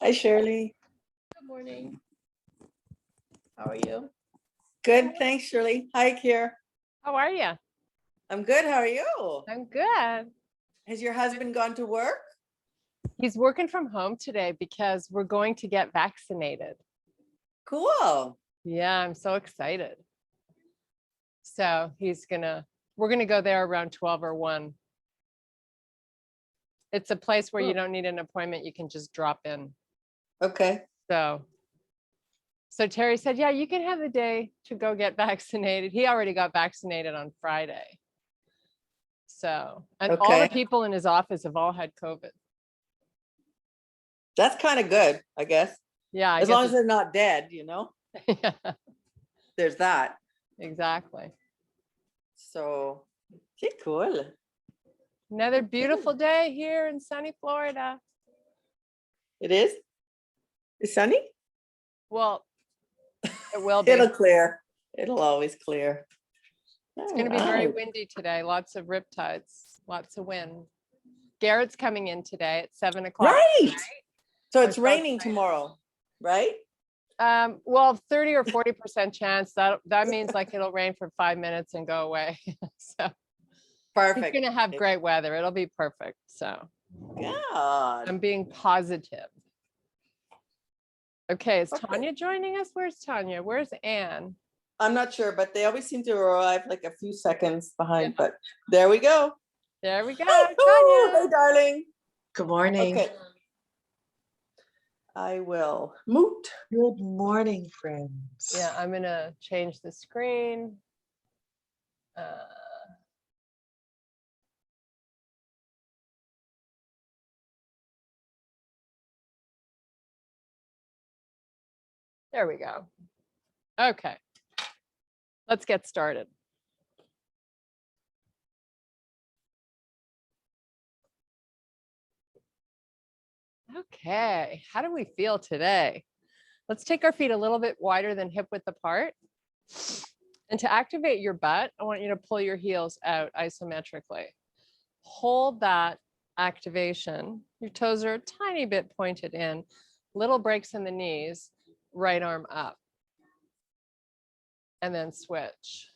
Hi, Shirley. Good morning. How are you? Good, thanks, Shirley. Hi, Kier. How are you? I'm good. How are you? I'm good. Has your husband gone to work? He's working from home today because we're going to get vaccinated. Cool. Yeah, I'm so excited. So we're gonna go there around 12 or 1. It's a place where you don't need an appointment. You can just drop in. Okay. So Terry said, yeah, you can have the day to go get vaccinated. He already got vaccinated on Friday. So, and all the Okay. people in his office have all had COVID. That's kind of good, I guess. Yeah. As long as they're not dead, Yeah, there's that. exactly. So, okay, cool. Another beautiful day here in sunny Florida. It is? It's sunny? Well, it will be. It'll clear. It'll always clear. It's going to be very windy today. Lots of riptides, lots of wind. Garrett's coming in today at 7 o'clock. Right. So it's so raining excited. tomorrow, right? Well, 30 or 40% chance. That means like it'll rain for 5 minutes and go away. So Perfect. he's going to have great weather. It'll be perfect. So God. I'm being positive. Okay, is Tanya joining us? Where's Tanya? Where's Anne? I'm not sure, but they always seem to arrive like a few seconds behind, but there we go. There we go, Tanya. Tanya. Hey, darling. Good morning. Okay. I will mute. Good morning, friends. Yeah, I'm gonna change the screen. There we go. Okay, let's get started. Okay, how do we feel today? Let's take our feet a little bit wider than hip width apart. And to activate your butt, I want you to pull your heels out isometrically. Hold that activation. Your toes are a tiny bit pointed in, little breaks in the knees, right arm up. And then switch.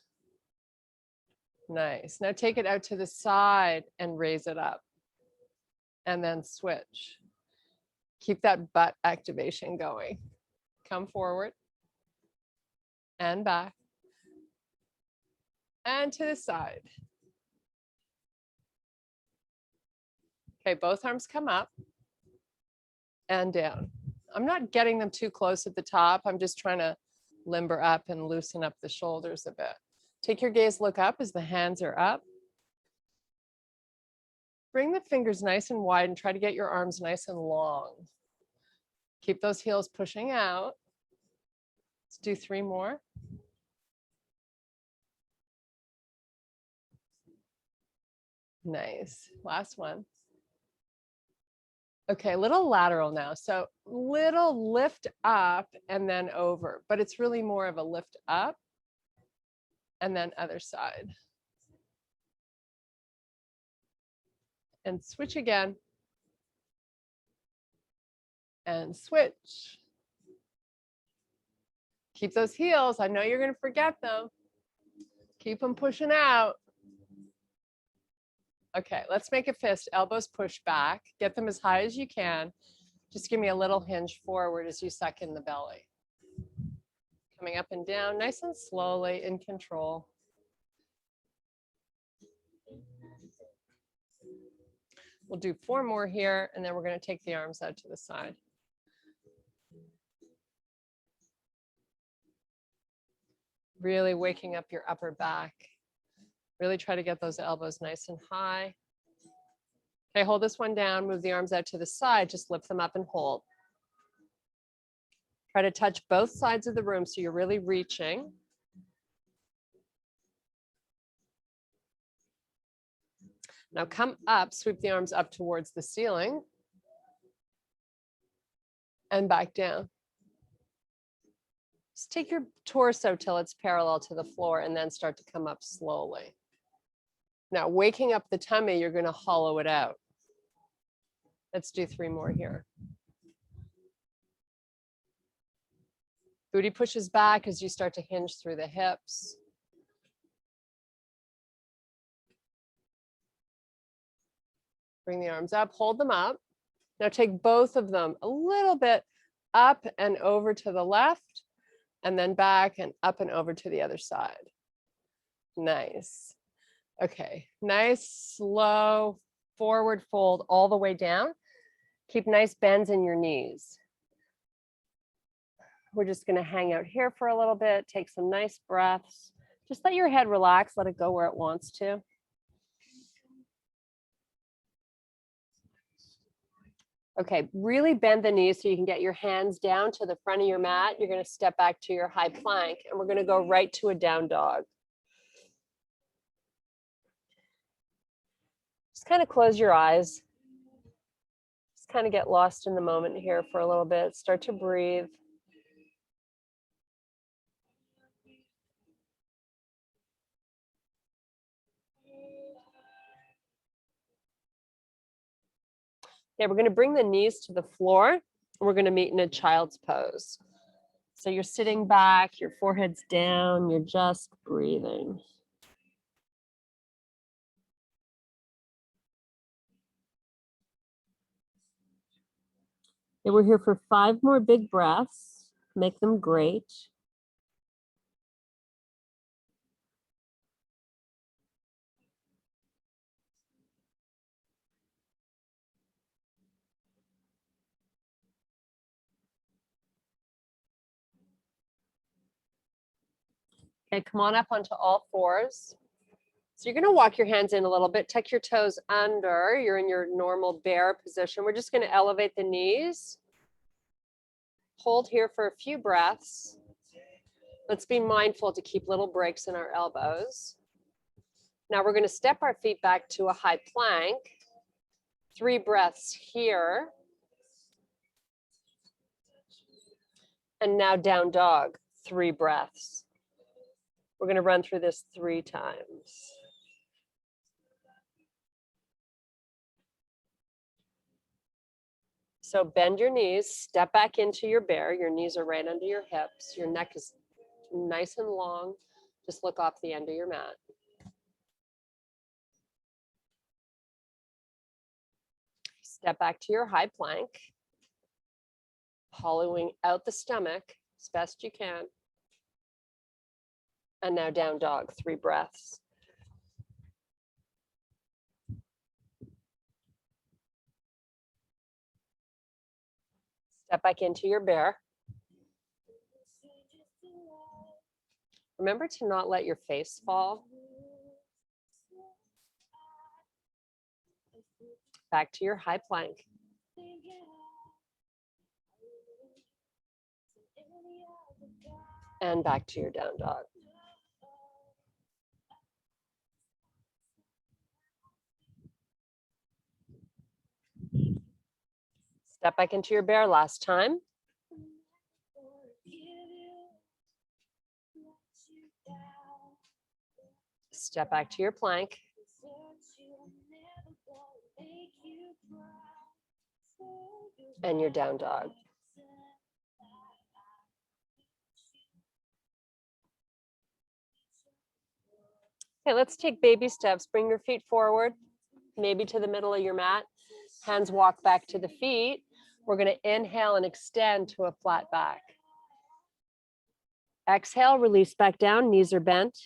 Nice. Now take it out to the side and raise it up. And then switch. Keep that butt activation going. Come forward and back and to the side. Okay, both arms come up and down. I'm not getting them too close at the top. I'm just trying to limber up and loosen up the shoulders a bit. Take your gaze, look up as the hands are up. Bring the fingers nice and wide and try to get your arms nice and long. Keep those heels pushing out. Let's do 3 more. Nice. Last one. Okay, a little lateral now. So little lift up and then over, but it's really more of a lift up and then other side. And switch again. And switch. Keep those heels. I know you're going to forget them. Keep them pushing out. Okay, let's make a fist. Elbows push back. Get them as high as you can. Just give me a little hinge forward as you suck in the belly. Coming up and down, nice and slowly, in control. We'll do 4 more here, and then we're going to take the arms out to the side. Really waking up your upper back. Really try to get those elbows nice and high. Okay, hold this one down, move the arms out to the side, just lift them up and hold. Try to touch both sides of the room so you're really reaching. Now come up, sweep the arms up towards the ceiling and back down. Just take your torso till it's parallel to the floor and then start to come up slowly. Now, waking up the tummy, you're going to hollow it out. Let's do 3 more here. Booty pushes back as you start to hinge through the hips. Bring the arms up, hold them up. Now take both of them a little bit up and over to the left, and then back and up and over to the other side. Nice. Okay, nice, slow forward fold all the way down. Keep nice bends in your knees. We're just gonna hang out here for a little bit, take some nice breaths. Just let your head relax, let it go where it wants to. Okay, really bend the knees so you can get your hands down to the front of your mat. You're gonna step back to your high plank and we're gonna go right to a down dog. Just kind of close your eyes. Just kind of get lost in the moment here for a little bit. Start to breathe. Okay, we're going to bring the knees to the floor. We're going to meet in a child's pose. So you're sitting back, your forehead's down, you're just breathing. Okay, we're here for 5 more big breaths. Make them great. Okay, come on up onto all fours. So you're gonna walk your hands in a little bit, tuck your toes under. You're in your normal bear position. We're just gonna elevate the knees. Hold here for a few breaths. Let's be mindful to keep little breaks in our elbows. Now we're gonna step our feet back to a high plank. 3 breaths here. And now down dog, 3 breaths. We're going to run through this 3 times. So bend your knees, step back into your bear. Your knees are right under your hips. Your neck is nice and long. Just look off the end of your mat. Step back to your high plank. Hollowing out the stomach as best you can. And now down dog, 3 breaths. Step back into your bear. Remember to not let your face fall. Back to your high plank. And back to your down dog. Step back into your bear last time. Step back to your plank. And your down dog. Okay, let's take baby steps. Bring your feet forward, maybe to the middle of your mat. Hands walk back to the feet. We're going to inhale and extend to a flat back. Exhale, release back down, knees are bent.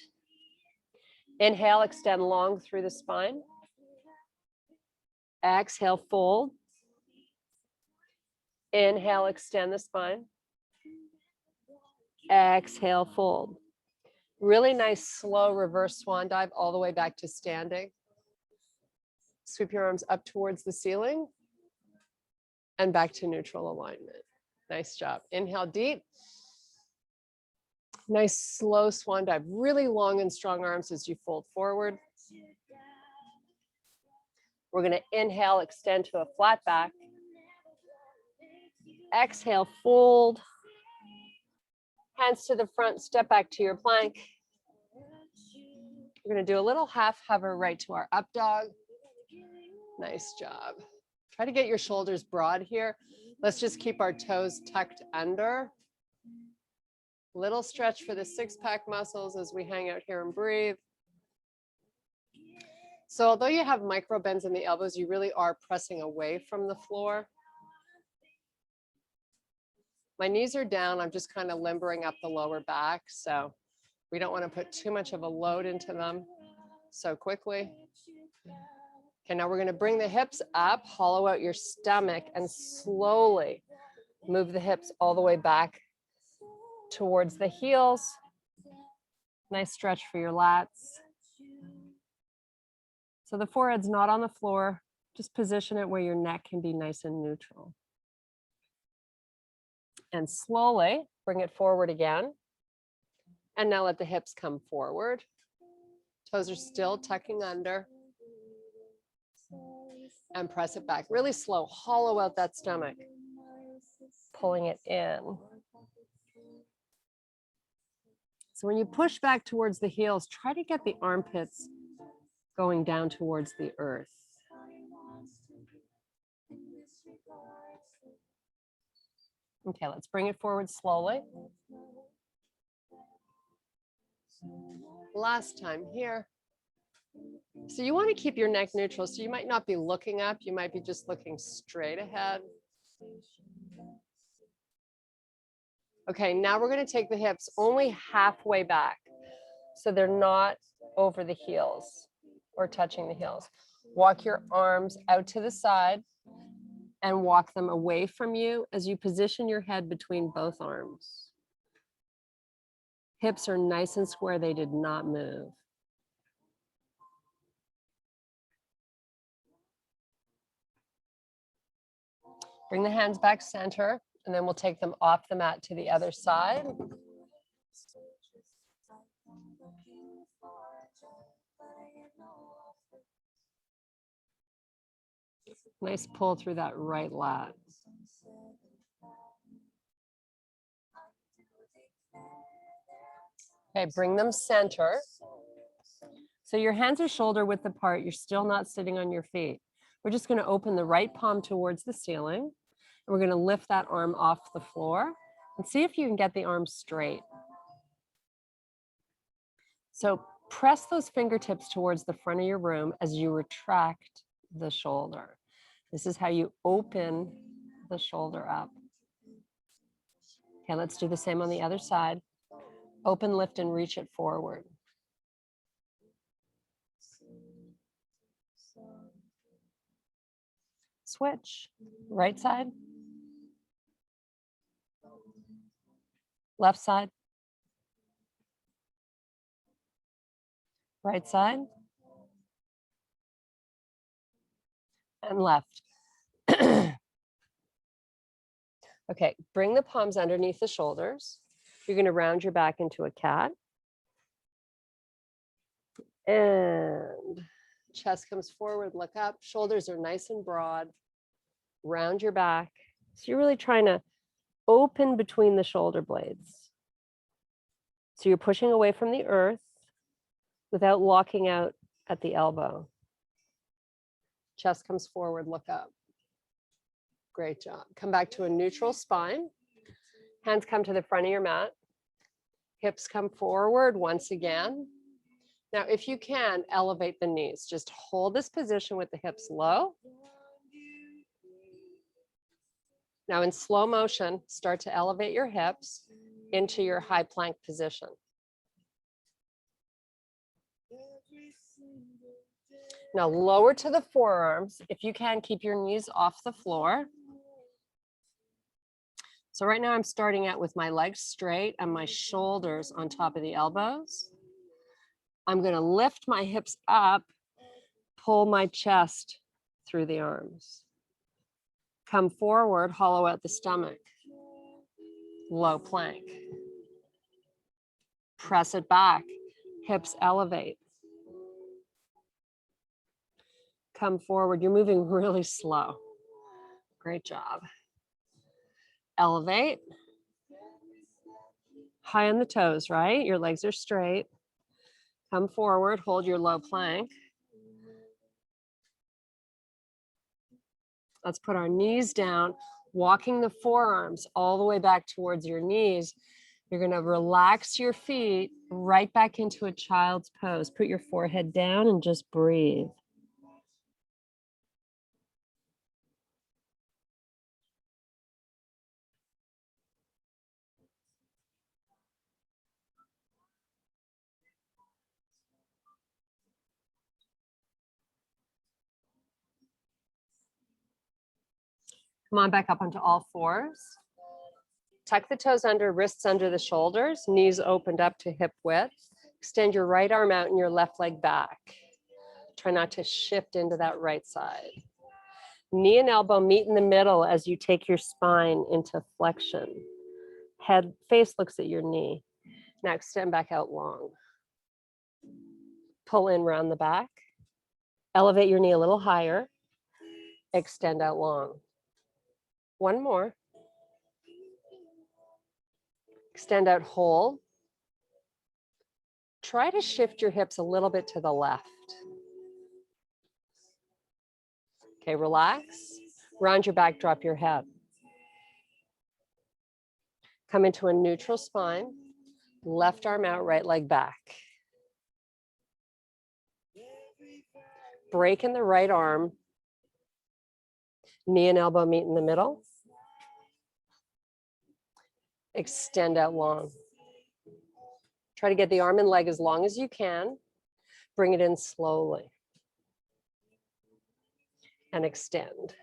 Inhale, extend long through the spine. Exhale, fold. Inhale, extend the spine. Exhale, fold. Really nice, slow reverse swan dive all the way back to standing. Sweep your arms up towards the ceiling and back to neutral alignment. Nice job. Inhale deep. Nice, slow swan dive. Really long and strong arms as you fold forward. We're going to inhale, extend to a flat back. Exhale, fold. Hands to the front, step back to your plank. We're going to do a little half hover right to our up dog. Nice job. Try to get your shoulders broad here. Let's just keep our toes tucked under. Little stretch for the six-pack muscles as we hang out here and breathe. So although you have micro bends in the elbows, you really are pressing away from the floor. My knees are down. I'm just kind of limbering up the lower back. So we don't want to put too much of a load into them so quickly. Okay, now we're going to bring the hips up, hollow out your stomach, and slowly move the hips all the way back towards the heels. Nice stretch for your lats. So the forehead's not on the floor. Just position it where your neck can be nice and neutral. And slowly bring it forward again. And now let the hips come forward. Toes are still tucking under. And press it back. Really slow. Hollow out that stomach. Pulling it in. So when you push back towards the heels, try to get the armpits going down towards the earth. Okay, let's bring it forward slowly. Last time here. So you want to keep your neck neutral. So you might not be looking up. You might be just looking straight ahead. Okay, now we're going to take the hips only halfway back. So they're not over the heels or touching the heels. Walk your arms out to the side and walk them away from you as you position your head between both arms. Hips are nice and square. They did not move. Bring the hands back center, and then we'll take them off the mat to the other side. Nice pull through that right lat. Okay, bring them center. So your hands are shoulder width apart. You're still not sitting on your feet. We're just going to open the right palm towards the ceiling. And we're going to lift that arm off the floor and see if you can get the arm straight. So press those fingertips towards the front of your room as you retract the shoulder. This is how you open the shoulder up. Okay, let's do the same on the other side. Open, lift, and reach it forward. Switch. Right side. Left side. Right side. And left. Okay, bring the palms underneath the shoulders. You're going to round your back into a cat. And chest comes forward, look up. Shoulders are nice and broad. Round your back. So you're really trying to open between the shoulder blades. So you're pushing away from the earth without locking out at the elbow. Chest comes forward, look up. Great job. Come back to a neutral spine. Hands come to the front of your mat. Hips come forward once again. Now, if you can, elevate the knees. Just hold this position with the hips low. Now, in slow motion, start to elevate your hips into your high plank position. Now, lower to the forearms. If you can, keep your knees off the floor. So right now I'm starting out with my legs straight and my shoulders on top of the elbows. I'm going to lift my hips up, pull my chest through the arms. Come forward, hollow out the stomach. Low plank. Press it back. Hips elevate. Come forward. You're moving really slow. Great job. Elevate. High on the toes, right? Your legs are straight. Come forward, hold your low plank. Let's put our knees down, walking the forearms all the way back towards your knees. You're going to relax your feet right back into a child's pose. Put your forehead down and just breathe. Come on back up onto all fours. Tuck the toes under, wrists under the shoulders, knees opened up to hip width. Extend your right arm out and your left leg back. Try not to shift into that right side. Knee and elbow meet in the middle as you take your spine into flexion. Head, face looks at your knee. Now extend back out long. Pull in round the back. Elevate your knee a little higher. Extend out long. One more. Extend out whole. Try to shift your hips a little bit to the left. Okay, relax. Round your back, drop your head. Come into a neutral spine. Left arm out, right leg back. Break in the right arm. Knee and elbow meet in the middle. Extend out long. Try to get the arm and leg as long as you can. Bring it in slowly. And extend.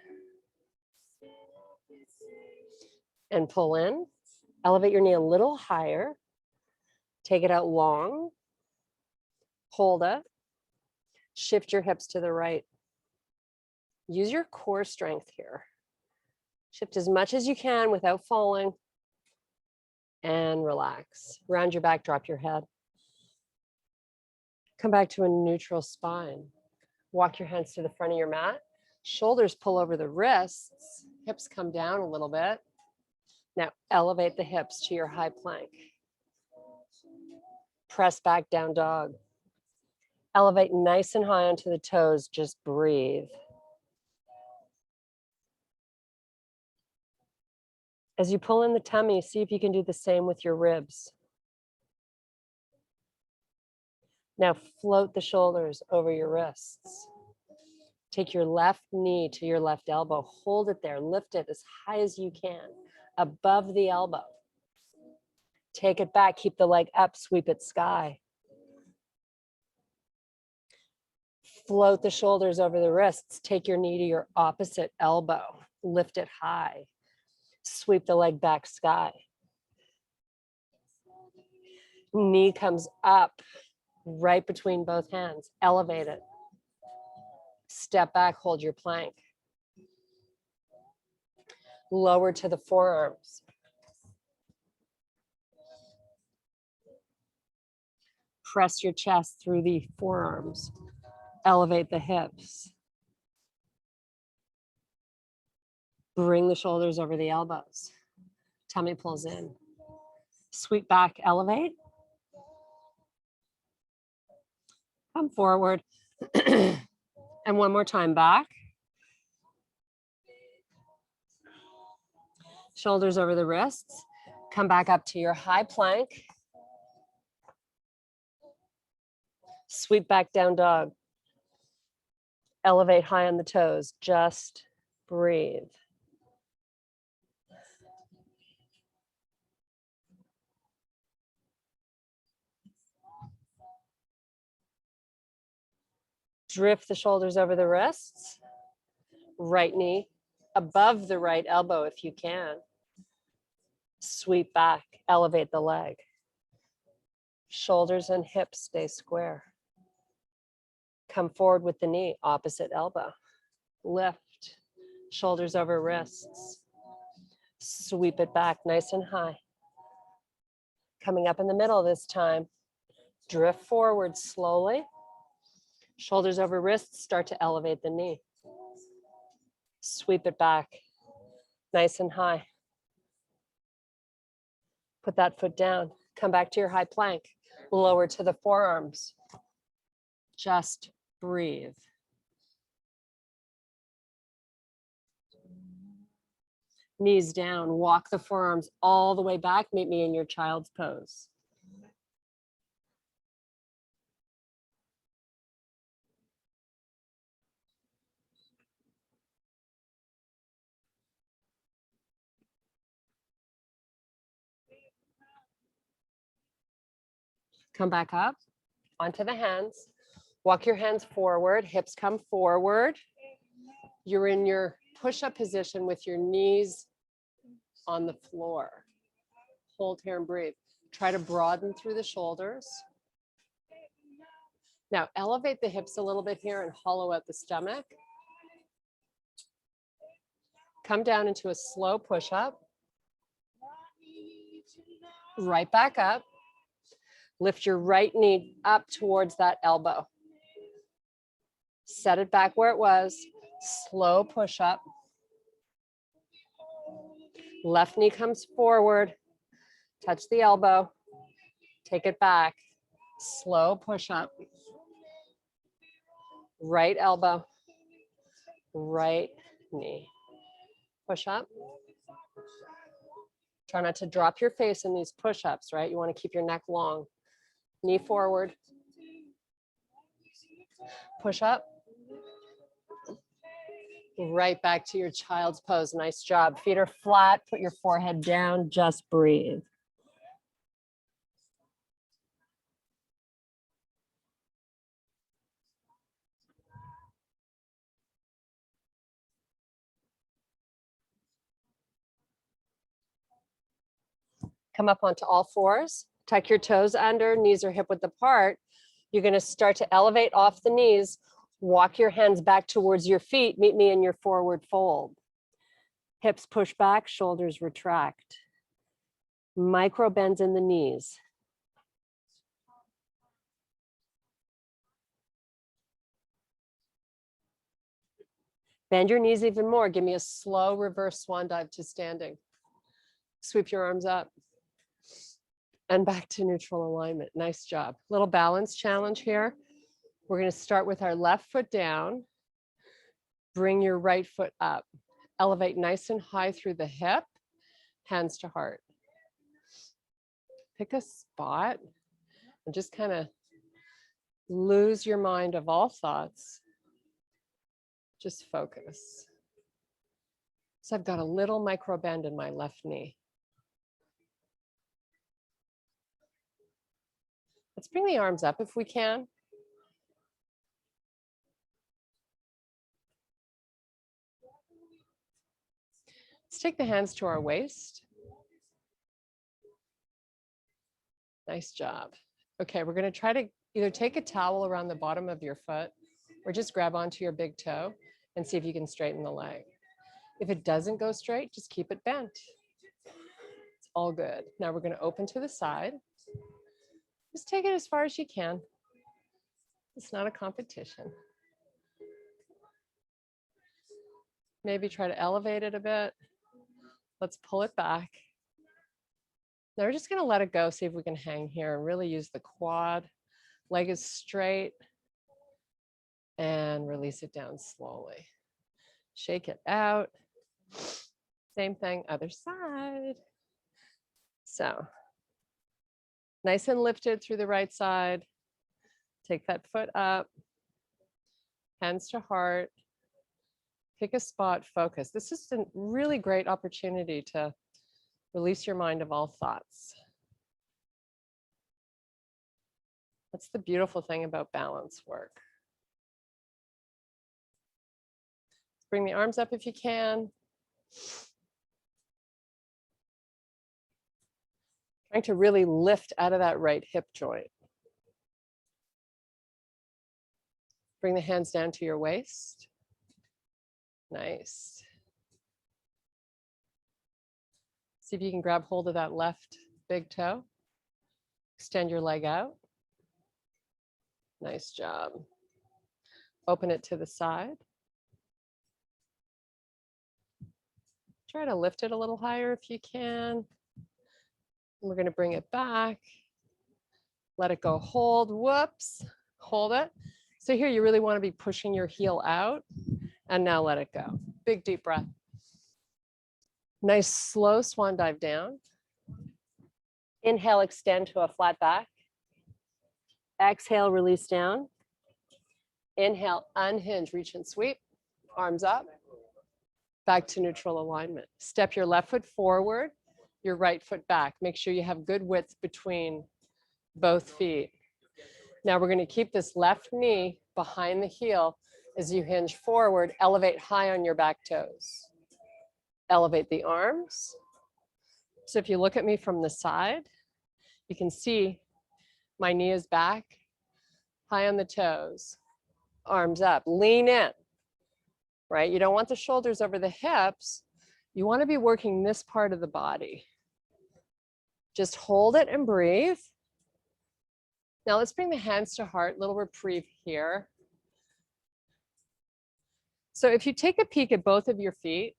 And pull in. Elevate your knee a little higher. Take it out long. Hold it. Shift your hips to the right. Use your core strength here. Shift as much as you can without falling. And relax. Round your back, drop your head. Come back to a neutral spine. Walk your hands to the front of your mat. Shoulders pull over the wrists. Hips come down a little bit. Now elevate the hips to your high plank. Press back, down dog. Elevate nice and high onto the toes. Just breathe. As you pull in the tummy, see if you can do the same with your ribs. Now float the shoulders over your wrists. Take your left knee to your left elbow. Hold it there. Lift it as high as you can, above the elbow. Take it back. Keep the leg up. Sweep it sky. Float the shoulders over the wrists. Take your knee to your opposite elbow. Lift it high. Sweep the leg back sky. Knee comes up right between both hands. Elevate it. Step back, hold your plank. Lower to the forearms. Press your chest through the forearms. Elevate the hips. Bring the shoulders over the elbows. Tummy pulls in. Sweep back, elevate. Come forward. And one more time, back. Shoulders over the wrists. Come back up to your high plank. Sweep back, down dog. Elevate high on the toes. Just breathe. Drift the shoulders over the wrists. Right knee above the right elbow if you can. Sweep back, elevate the leg. Shoulders and hips stay square. Come forward with the knee, opposite elbow. Lift, shoulders over wrists. Sweep it back nice and high. Coming up in the middle this time. Drift forward slowly. Shoulders over wrists, start to elevate the knee. Sweep it back, nice and high. Put that foot down. Come back to your high plank. Lower to the forearms. Just breathe. Knees down, walk the forearms all the way back. Meet me in your child's pose. Come back up onto the hands. Walk your hands forward, hips come forward. You're in your push-up position with your knees on the floor. Hold here and breathe. Try to broaden through the shoulders. Now elevate the hips a little bit here and hollow out the stomach. Come down into a slow push-up. Right back up. Lift your right knee up towards that elbow. Set it back where it was. Slow push-up. Left knee comes forward. Touch the elbow. Take it back. Slow push-up. Right elbow. Right knee. Push up. Try not to drop your face in these push-ups, right? You want to keep your neck long. Knee forward. Push up. Right back to your child's pose. Nice job. Feet are flat. Put your forehead down. Just breathe. Come up onto all fours. Tuck your toes under. Knees are hip width apart. You're going to start to elevate off the knees. Walk your hands back towards your feet. Meet me in your forward fold. Hips push back, shoulders retract. Micro bends in the knees. Bend your knees even more. Give me a slow reverse swan dive to standing. Sweep your arms up and back to neutral alignment. Nice job. Little balance challenge here. We're going to start with our left foot down. Bring your right foot up. Elevate nice and high through the hip, hands to heart. Pick a spot and just kind of lose your mind of all thoughts. Just focus. So I've got a little micro bend in my left knee. Let's bring the arms up if we can. Let's take the hands to our waist. Nice job. Okay, we're going to try to either take a towel around the bottom of your foot or just grab onto your big toe and see if you can straighten the leg. If it doesn't go straight, just keep it bent. It's all good. Now we're going to open to the side. Just take it as far as you can. It's not a competition. Maybe try to elevate it a bit. Let's pull it back. Now we're just going to let it go, see if we can hang here and really use the quad. Leg is straight and release it down slowly. Shake it out. Same thing, other side. So nice and lifted through the right side. Take that foot up, hands to heart. Pick a spot, focus. This is a really great opportunity to release your mind of all thoughts. That's the beautiful thing about balance work. Bring the arms up if you can. Trying to really lift out of that right hip joint. Bring the hands down to your waist. Nice. See if you can grab hold of that left big toe. Extend your leg out. Nice job. Open it to the side. Try to lift it a little higher if you can. We're going to bring it back. Let it go. Hold. Whoops. Hold it. So here you really want to be pushing your heel out. And now let it go. Big deep breath. Nice slow swan dive down. Inhale, extend to a flat back. Exhale, release down. Inhale, unhinge, reach and sweep. Arms up. Back to neutral alignment. Step your left foot forward, your right foot back. Make sure you have good width between both feet. Now we're going to keep this left knee behind the heel as you hinge forward. Elevate high on your back toes. Elevate the arms. So if you look at me from the side, you can see my knee is back, high on the toes, arms up, lean in, right? You don't want the shoulders over the hips. You want to be working this part of the body. Just hold it and breathe. Now let's bring the hands to heart, little reprieve here. So if you take a peek at both of your feet,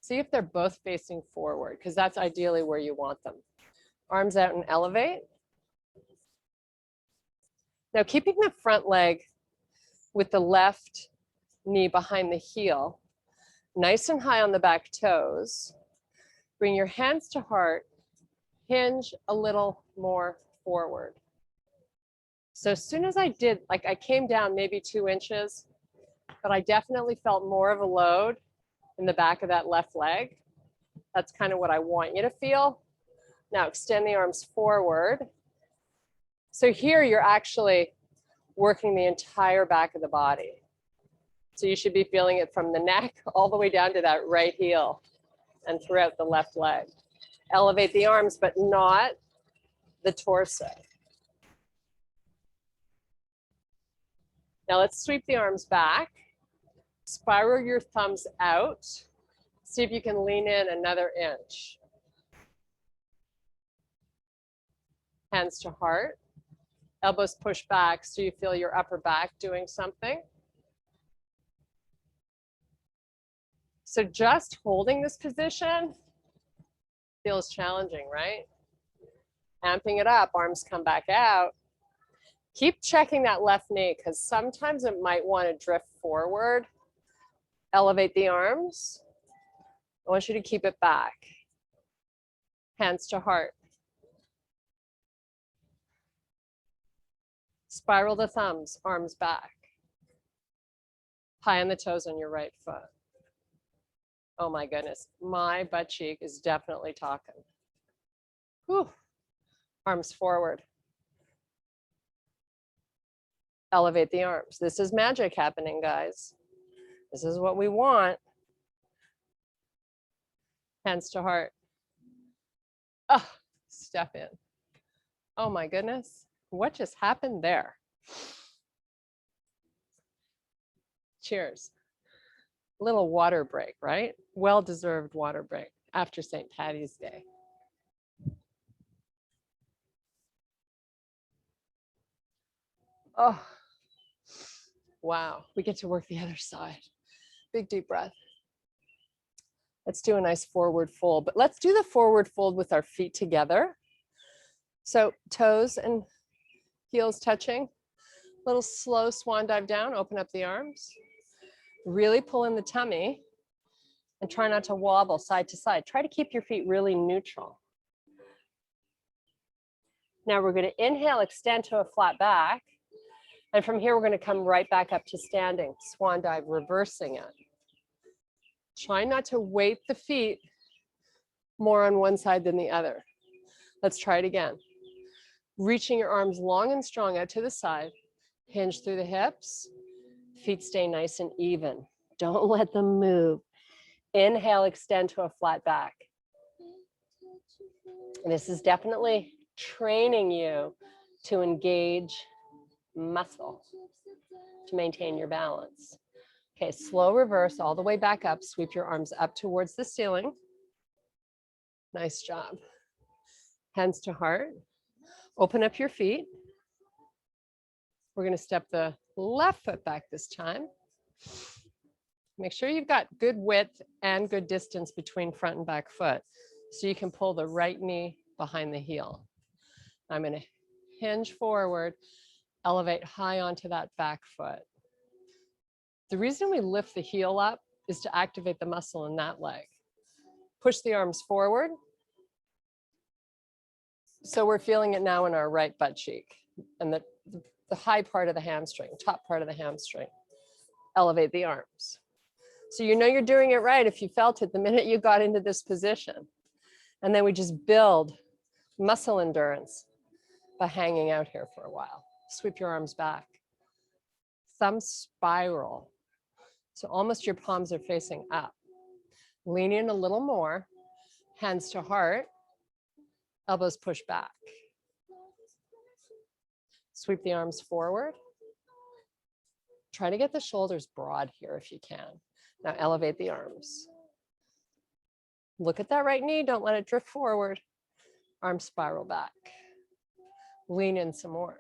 see if they're both facing forward, because that's ideally where you want them. Arms out and elevate. Now keeping the front leg with the left knee behind the heel, nice and high on the back toes. Bring your hands to heart, hinge a little more forward. So as soon as I did, like I came down maybe 2 inches, but I definitely felt more of a load in the back of that left leg. That's kind of what I want you to feel. Now extend the arms forward. So here you're actually working the entire back of the body. So you should be feeling it from the neck all the way down to that right heel and throughout the left leg. Elevate the arms, but not the torso. Now let's sweep the arms back. Spiral your thumbs out. See if you can lean in another inch. Hands to heart. Elbows push back so you feel your upper back doing something. So just holding this position feels challenging, right? Amping it up, arms come back out. Keep checking that left knee because sometimes it might want to drift forward. Elevate the arms. I want you to keep it back. Hands to heart. Spiral the thumbs, arms back. High on the toes on your right foot. Oh my goodness, my butt cheek is definitely talking. Whew. Arms forward. Elevate the arms. This is magic happening, guys. This is what we want. Hands to heart. Oh, step in. Oh my goodness. What just happened there? Cheers. Little water break, right? Well-deserved water break after St. Patty's Day. Oh, wow. We get to work the other side. Big deep breath. Let's do a nice forward fold, but let's do the forward fold with our feet together. So toes and heels touching. Little slow swan dive down, open up the arms. Really pull in the tummy and try not to wobble side to side. Try to keep your feet really neutral. Now we're going to inhale, extend to a flat back. And from here, we're going to come right back up to standing, swan dive, reversing it. Try not to weight the feet more on one side than the other. Let's try it again. Reaching your arms long and strong out to the side. Hinge through the hips. Feet stay nice and even. Don't let them move. Inhale, extend to a flat back. This is definitely training you to engage muscle to maintain your balance. Okay, slow reverse all the way back up. Sweep your arms up towards the ceiling. Nice job. Hands to heart. Open up your feet. We're going to step the left foot back this time. Make sure you've got good width and good distance between front and back foot so you can pull the right knee behind the heel. I'm going to hinge forward, elevate high onto that back foot. The reason we lift the heel up is to activate the muscle in that leg. Push the arms forward. So we're feeling it now in our right butt cheek and the high part of the hamstring, top part of the hamstring. Elevate the arms. So you know you're doing it right if you felt it the minute you got into this position. And then we just build muscle endurance by hanging out here for a while. Sweep your arms back. Thumb spiral. So almost your palms are facing up. Lean in a little more, hands to heart, elbows push back. Sweep the arms forward. Try to get the shoulders broad here if you can. Now elevate the arms. Look at that right knee, don't let it drift forward. Arms spiral back. Lean in some more.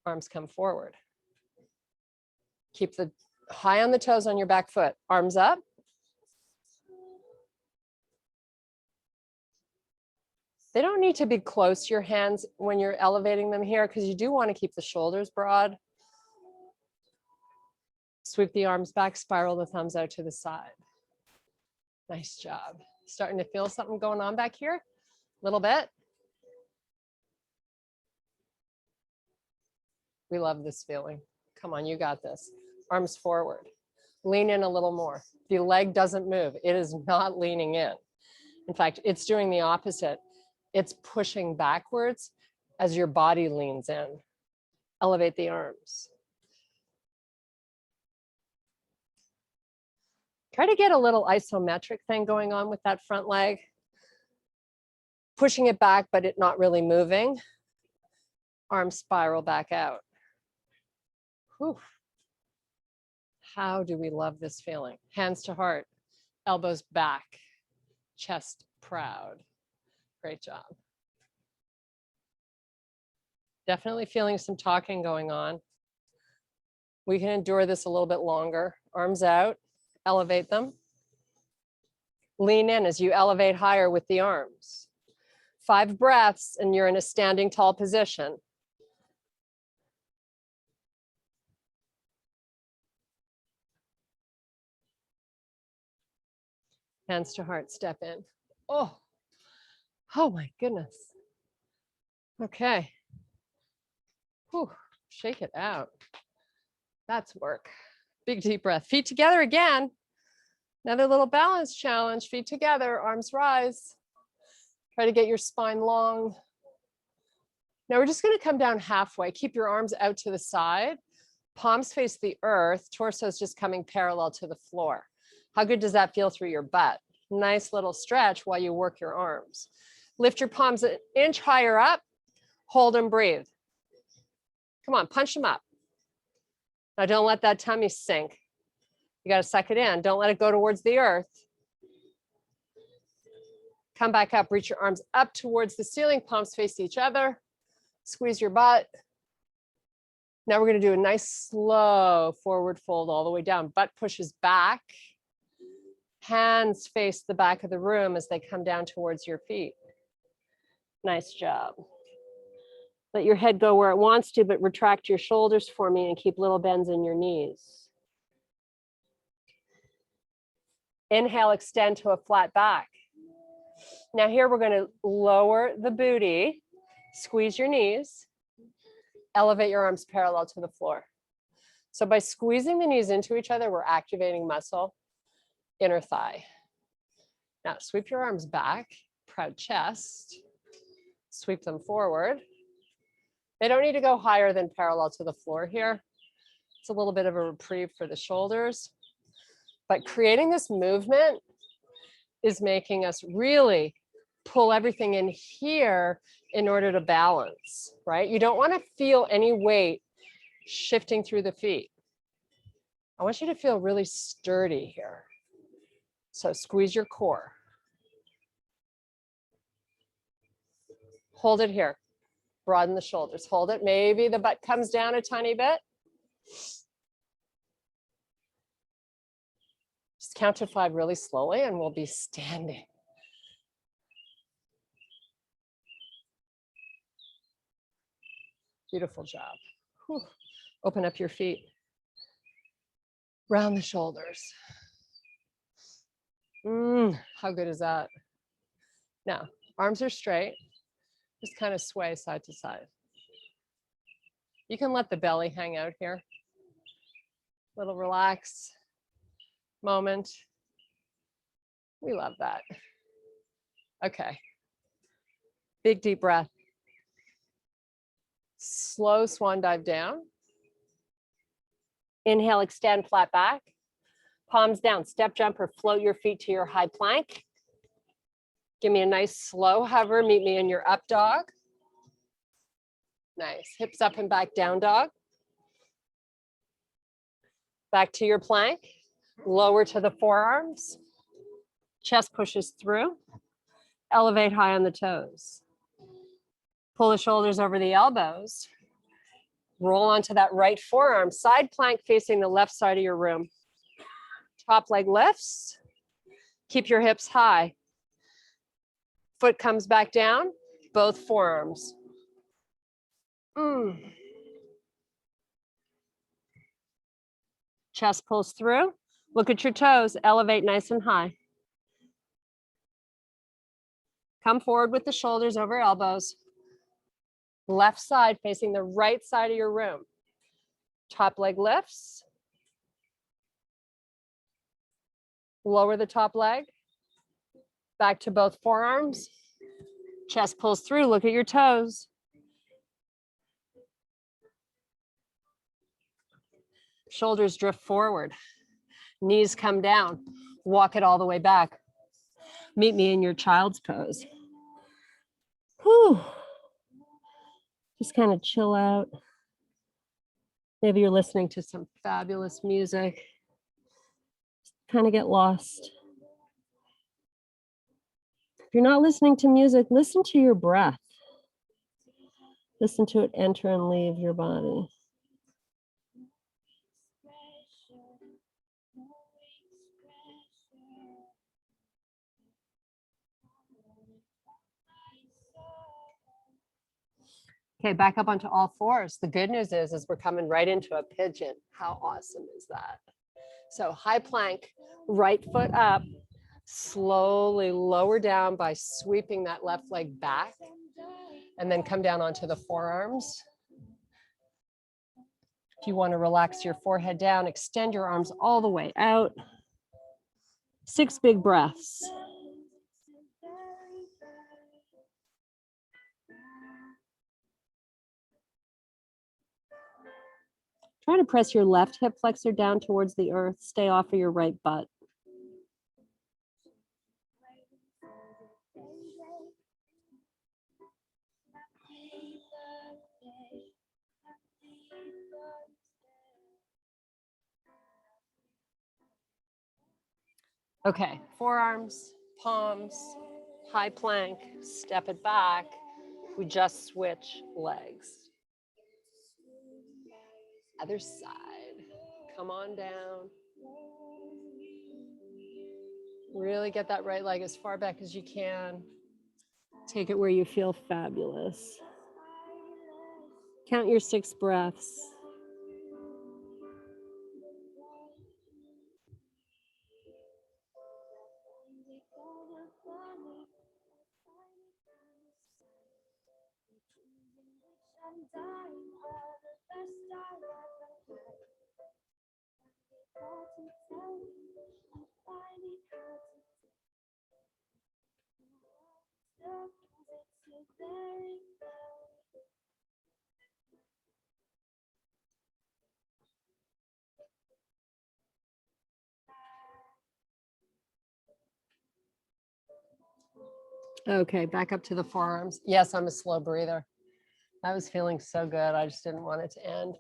Arms come forward. Keep the high on the toes on your back foot. Arms up. They don't need to be close to your hands when you're elevating them here because you do want to keep the shoulders broad. Sweep the arms back, spiral the thumbs out to the side. Nice job. Starting to feel something going on back here? A little bit. We love this feeling. Come on, you got this. Arms forward. Lean in a little more. The leg doesn't move. It is not leaning in. In fact, it's doing the opposite. It's pushing backwards as your body leans in. Elevate the arms. Try to get a little isometric thing going on with that front leg. Pushing it back, but it not really moving. Arms spiral back out. Whew. How do we love this feeling? Hands to heart, elbows back, chest proud. Great job. Definitely feeling some talking going on. We can endure this a little bit longer. Arms out, elevate them. Lean in as you elevate higher with the arms. 5 breaths and you're in a standing tall position. Hands to heart, step in. Oh my goodness. Okay. Whew. Shake it out. That's work. Big deep breath. Feet together again. Another little balance challenge. Feet together, arms rise. Try to get your spine long. Now we're just going to come down halfway. Keep your arms out to the side. Palms face the earth. Torso is just coming parallel to the floor. How good does that feel through your butt? Nice little stretch while you work your arms. Lift your palms an inch higher up. Hold and breathe. Come on, punch them up. Now don't let that tummy sink. You got to suck it in. Don't let it go towards the earth. Come back up, reach your arms up towards the ceiling, palms face each other. Squeeze your butt. Now we're going to do a nice slow forward fold all the way down. Butt pushes back. Hands face the back of the room as they come down towards your feet. Nice job. Let your head go where it wants to, but retract your shoulders for me and keep little bends in your knees. Inhale, extend to a flat back. Now here we're going to lower the booty, squeeze your knees, elevate your arms parallel to the floor. So by squeezing the knees into each other, we're activating muscle, inner thigh. Now sweep your arms back, proud chest, sweep them forward. They don't need to go higher than parallel to the floor here. It's a little bit of a reprieve for the shoulders, but creating this movement is making us really pull everything in here in order to balance, right? You don't want to feel any weight shifting through the feet. I want you to feel really sturdy here. So squeeze your core. Hold it here. Broaden the shoulders. Hold it. Maybe the butt comes down a tiny bit. Just count to 5 really slowly and we'll be standing. Beautiful job. Whew. Open up your feet. Round the shoulders. How good is that? Now, arms are straight. Just kind of sway side to side. You can let the belly hang out here. Little relax moment. We love that. Okay. Big deep breath. Slow swan dive down. Inhale, extend flat back. Palms down, step jump or float your feet to your high plank. Give me a nice slow hover. Meet me in your up dog. Nice. Hips up and back, down dog. Back to your plank. Lower to the forearms. Chest pushes through. Elevate high on the toes. Pull the shoulders over the elbows. Roll onto that right forearm. Side plank facing the left side of your room. Top leg lifts. Keep your hips high. Foot comes back down. Both forearms. Chest pulls through. Look at your toes. Elevate nice and high. Come forward with the shoulders over elbows. Left side facing the right side of your room. Top leg lifts. Lower the top leg. Back to both forearms. Chest pulls through. Look at your toes. Shoulders drift forward. Knees come down. Walk it all the way back. Meet me in your child's pose. Whew. Just kind of chill out. Maybe you're listening to some fabulous music. Just kind of get lost. If you're not listening to music, listen to your breath. Listen to it enter and leave your body. Okay, back up onto all fours. The good news is we're coming right into a pigeon. How awesome is that? So high plank, right foot up, slowly lower down by sweeping that left leg back, and then come down onto the forearms. If you want to relax your forehead down, extend your arms all the way out. 6 big breaths. Try to press your left hip flexor down towards the earth. Stay off of your right butt. Okay, forearms, palms, high plank, step it back. We just switch legs. Other side, come on down. Really get that right leg as far back as you can. Take it where you feel fabulous. Count your 6 breaths. Okay, back up to the forearms. Yes, I'm a slow breather. I was feeling so good. I just didn't want it to end.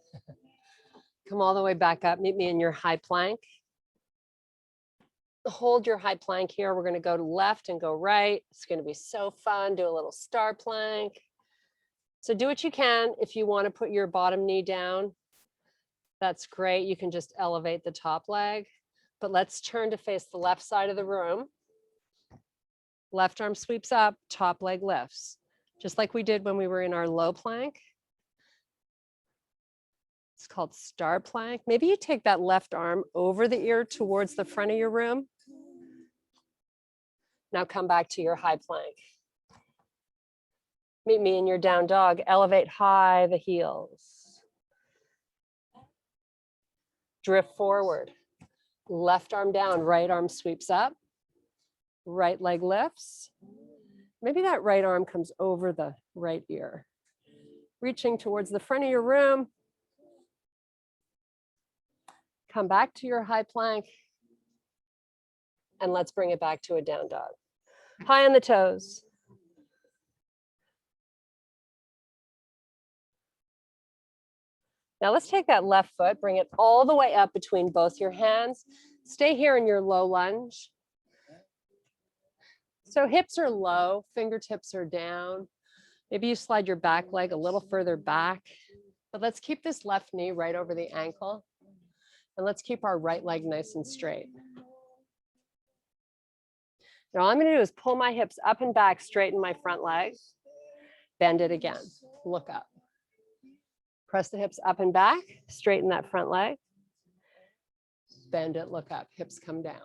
Come all the way back up. Meet me in your high plank. Hold your high plank here. We're going to go to left and go right. It's going to be so fun. Do a little star plank. So do what you can. If you want to put your bottom knee down, that's great. You can just elevate the top leg. But let's turn to face the left side of the room. Left arm sweeps up, top leg lifts. Just like we did when we were in our low plank. It's called star plank. Maybe you take that left arm over the ear towards the front of your room. Now come back to your high plank. Meet me in your down dog. Elevate high the heels. Drift forward. Left arm down, right arm sweeps up. Right leg lifts. Maybe that right arm comes over the right ear. Reaching towards the front of your room. Come back to your high plank. And let's bring it back to a down dog. High on the toes. Now let's take that left foot, bring it all the way up between both your hands. Stay here in your low lunge. So hips are low, fingertips are down. Maybe you slide your back leg a little further back, but let's keep this left knee right over the ankle. And let's keep our right leg nice and straight. Now all I'm going to do is pull my hips up and back, straighten my front leg, bend it again, look up. Press the hips up and back, straighten that front leg, bend it, look up, hips come down.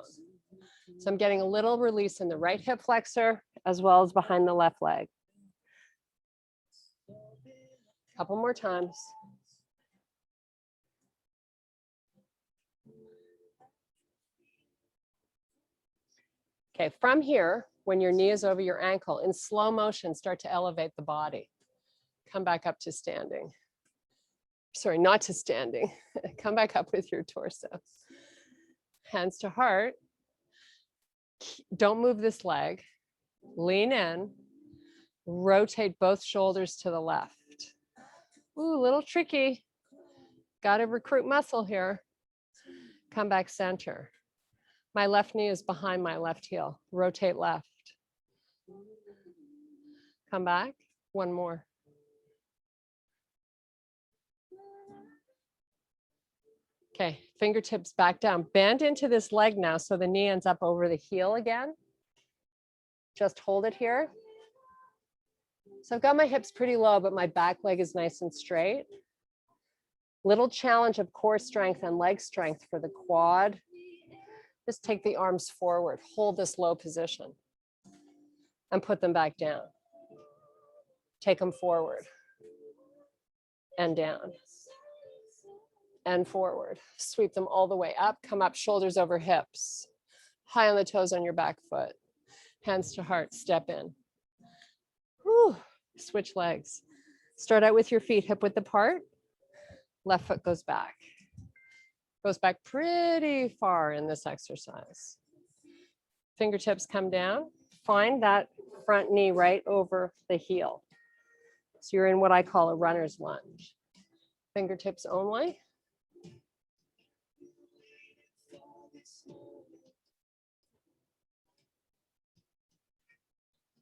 So I'm getting a little release in the right hip flexor as well as behind the left leg. Couple more times. Okay, from here, when your knee is over your ankle, in slow motion, start to elevate the body. Come back up to standing. Sorry, not to standing. Come back up with your torso. Hands to heart. Don't move this leg. Lean in. Rotate both shoulders to the left. Ooh, a little tricky. Got to recruit muscle here. Come back center. My left knee is behind my left heel. Rotate left. Come back. One more. Okay, fingertips back down. Bend into this leg now so the knee ends up over the heel again. Just hold it here. So I've got my hips pretty low, but my back leg is nice and straight. Little challenge of core strength and leg strength for the quad. Just take the arms forward, hold this low position, and put them back down. Take them forward and down. And forward. Sweep them all the way up. Come up, shoulders over hips. High on the toes on your back foot. Hands to heart, step in. Whew. Switch legs. Start out with your feet hip width apart. Left foot goes back. Goes back pretty far in this exercise. Fingertips come down. Find that front knee right over the heel. So you're in what I call a runner's lunge. Fingertips only.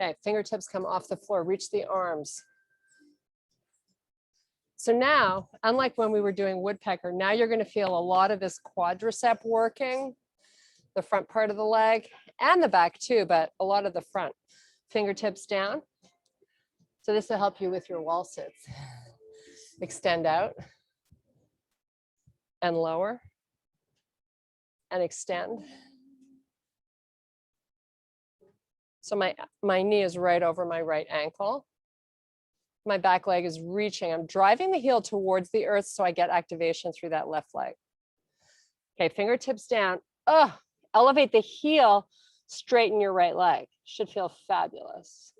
Okay, fingertips come off the floor, reach the arms. So now, unlike when we were doing woodpecker, now you're going to feel a lot of this quadricep working, the front part of the leg and the back too, but a lot of the front. Fingertips down. So this will help you with your wall sits. Extend out and lower and extend. So my knee is right over my right ankle. My back leg is reaching. I'm driving the heel towards the earth so I get activation through that left leg. Okay, fingertips down. Elevate the heel, straighten your right leg. Should feel fabulous.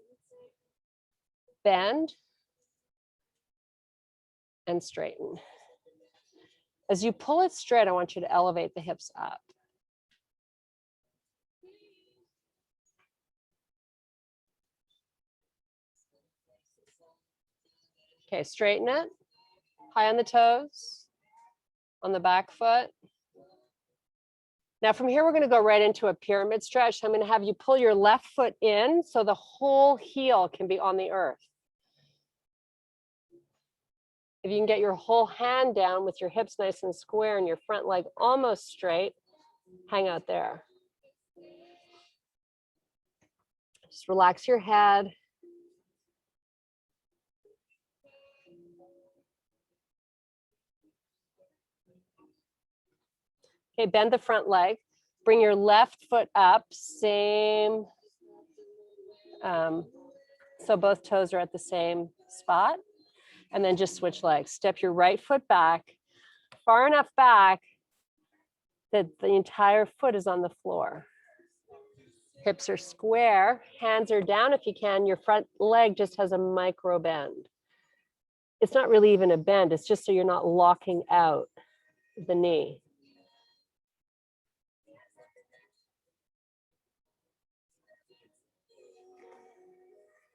Bend and straighten. As you pull it straight, I want you to elevate the hips up. Okay, straighten it. High on the toes, on the back foot. Now from here, we're going to go right into a pyramid stretch. I'm going to have you pull your left foot in so the whole heel can be on the earth. If you can get your whole hand down with your hips nice and square and your front leg almost straight, hang out there. Just relax your head. Okay, bend the front leg. Bring your left foot up, same So both toes are at the same spot. And then just switch legs. Step your right foot back, far enough back that the entire foot is on the floor. Hips are square, hands are down if you can. Your front leg just has a micro bend. It's not really even a bend, it's just so you're not locking out the knee.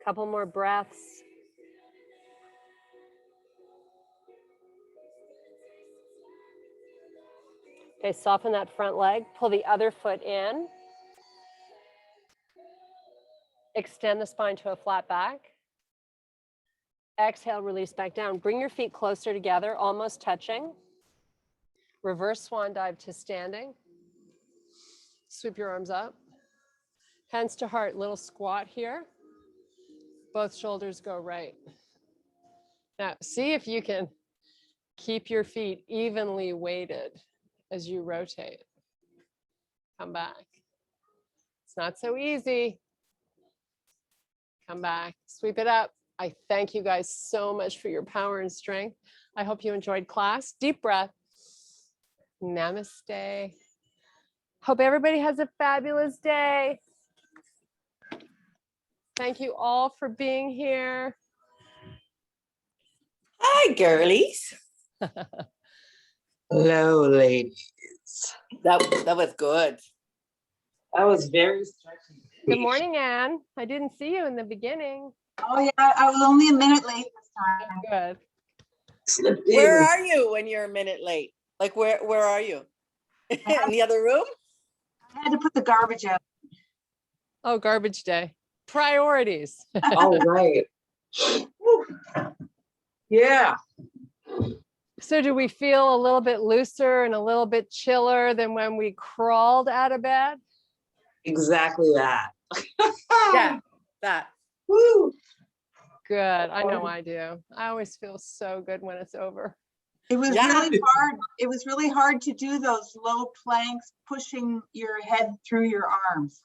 Couple more breaths. Okay, soften that front leg, pull the other foot in. Extend the spine to a flat back. Exhale, release back down. Bring your feet closer together, almost touching. Reverse swan dive to standing. Sweep your arms up. Hands to heart, little squat here. Both shoulders go right. Now, see if you can keep your feet evenly weighted as you rotate. Come back. It's not so easy. Come back, sweep it up. I thank you guys so much for your power and strength. I hope you enjoyed class. Deep breath. Namaste. Hope everybody has a fabulous day. Thank you all for being here. Hi, girlies. Hello, ladies. That was good. That was very stretchy. Good morning, Anne. I didn't see you in the beginning. Oh, yeah, I was only a minute late this time. Good. Slipped Where in. are you when you're a minute late? Like where are you? In the other room? I had to put the garbage out. Oh, garbage day. Priorities. Oh, right. Yeah. So do we feel a little bit looser and a little bit chiller than when we crawled out of bed? Exactly that. Yeah, that. Woo. Good. I know I do. I always feel so good when it's over. It was Yeah. really hard. It was really hard to do those low planks, pushing your head through your arms.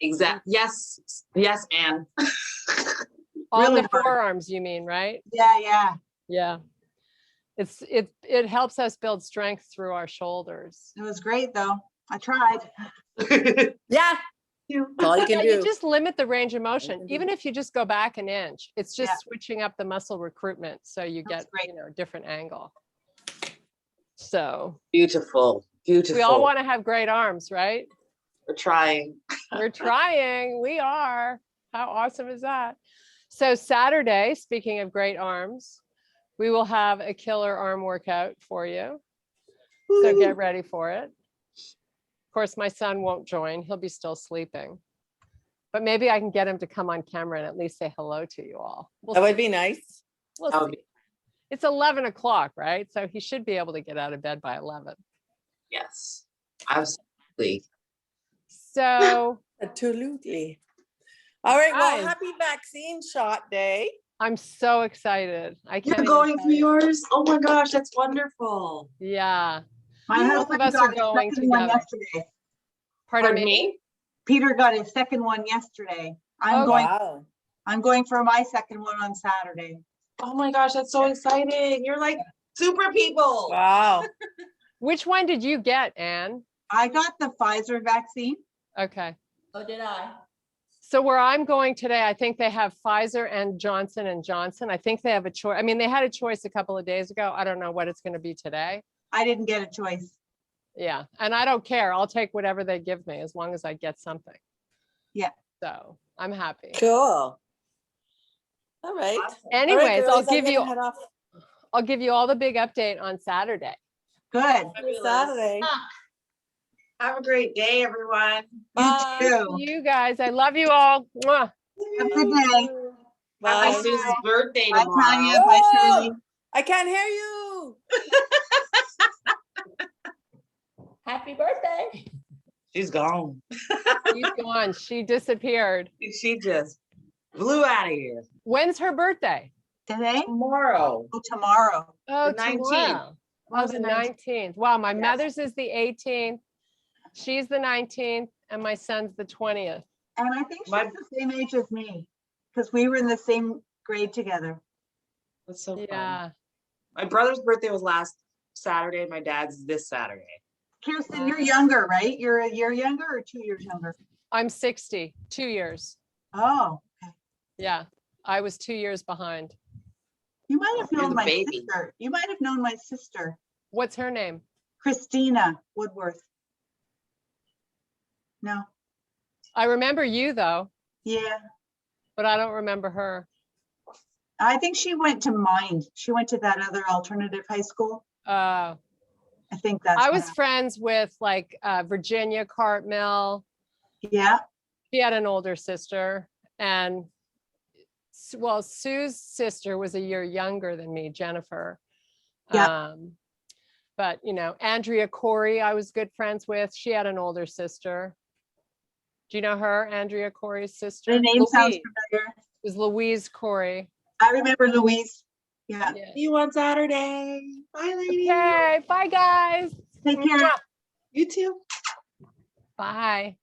Exactly. Yes. Yes, Anne. All Really the hard. forearms, you mean, right? Yeah. Yeah. It helps us build strength through our shoulders. It was great, though. I tried. Yeah. That's all you can Yeah, do. you just limit the range of motion. can do. Even if you just go back an inch, it's just Yeah. switching up the muscle recruitment so you That's get, great. a different angle. So Beautiful. Beautiful. we all want to have great arms, right? We're trying. We're trying. We are. How awesome is that? So Saturday, speaking of great arms, we will have a killer arm workout for you. So get ready for it. Of course, my son won't join. He'll be still sleeping. But maybe I can get him to come on camera and at least say hello to you all. We'll That would see. be nice. We'll That would see. be- It's 11 o'clock, right? So he should be able to get out of bed by 11. Yes. Absolutely. So Absolutely. All right. Well, Guys. happy vaccine shot day. I'm so excited. I can't You're even going tell for you. yours? Oh my gosh, that's wonderful. Yeah. My Both husband of us got are his going second one together. yesterday. Pardon me? Peter got his second one yesterday. Oh, Wow. I'm going for my second one on Saturday. Oh my gosh, that's so exciting. You're like super people. Wow. Which one did you get, Anne? I got the Pfizer vaccine. Okay. Oh, did I? So where I'm going today, I think they have Pfizer and Johnson & Johnson. I think they have a choice. I mean, they had a choice a couple of days ago. I don't know what it's going to be today. I didn't get a choice. Yeah. And I don't care. I'll take whatever they give me as long as I get something. Yeah. So I'm happy. Cool. All right. Anyways, girlies, I'm gonna head off. I'll give you all the big update on Saturday. Good. Happy Saturday. Have a great day, everyone. You Bye. too. You guys, I love you all. Mwah. Have a good day. Happy Bye. Susan's birthday Bye, tomorrow. Tanya. Bye, Shirley. Whoa! I can't hear you. Happy birthday. She's gone. She's gone. She disappeared. She just flew out of here. When's her birthday? Today? Tomorrow. Oh, tomorrow. Oh, The 19th. tomorrow. Oh, the 19th. Wow, my Yes. mother's is the 18th. She's the 19th, and my son's the 20th. And I think she's My- the same age as me, because we were in the same grade together. That's so fun. Yeah. My brother's birthday was last Saturday, and my dad's this Saturday. Kirsten, you're younger, right? You're a year younger or 2 years younger? I'm 60, 2 years. Oh, okay. Yeah. I was 2 years behind. You might have You're known the my baby. sister. You might have known my sister, What's her name? Christina Woodworth. No, I remember you though, yeah. but I don't remember her. I think she went to Mind. She went to that other alternative high school. Uh, I think that's. I what was happened. friends with like Virginia Cartmill. Yeah, She had an older sister, and well, Sue's sister was a year younger than me, Jennifer. Yeah. But you know, Andrea Corey, I was good friends with. She had an older sister. Do you know her, Andrea Corey's sister? the name sounds Louise. familiar. It was Louise Corey. I remember Louise. Yeah. Yeah. See you on Saturday. Bye, ladies. Okay, bye guys. Take care. You too. Bye.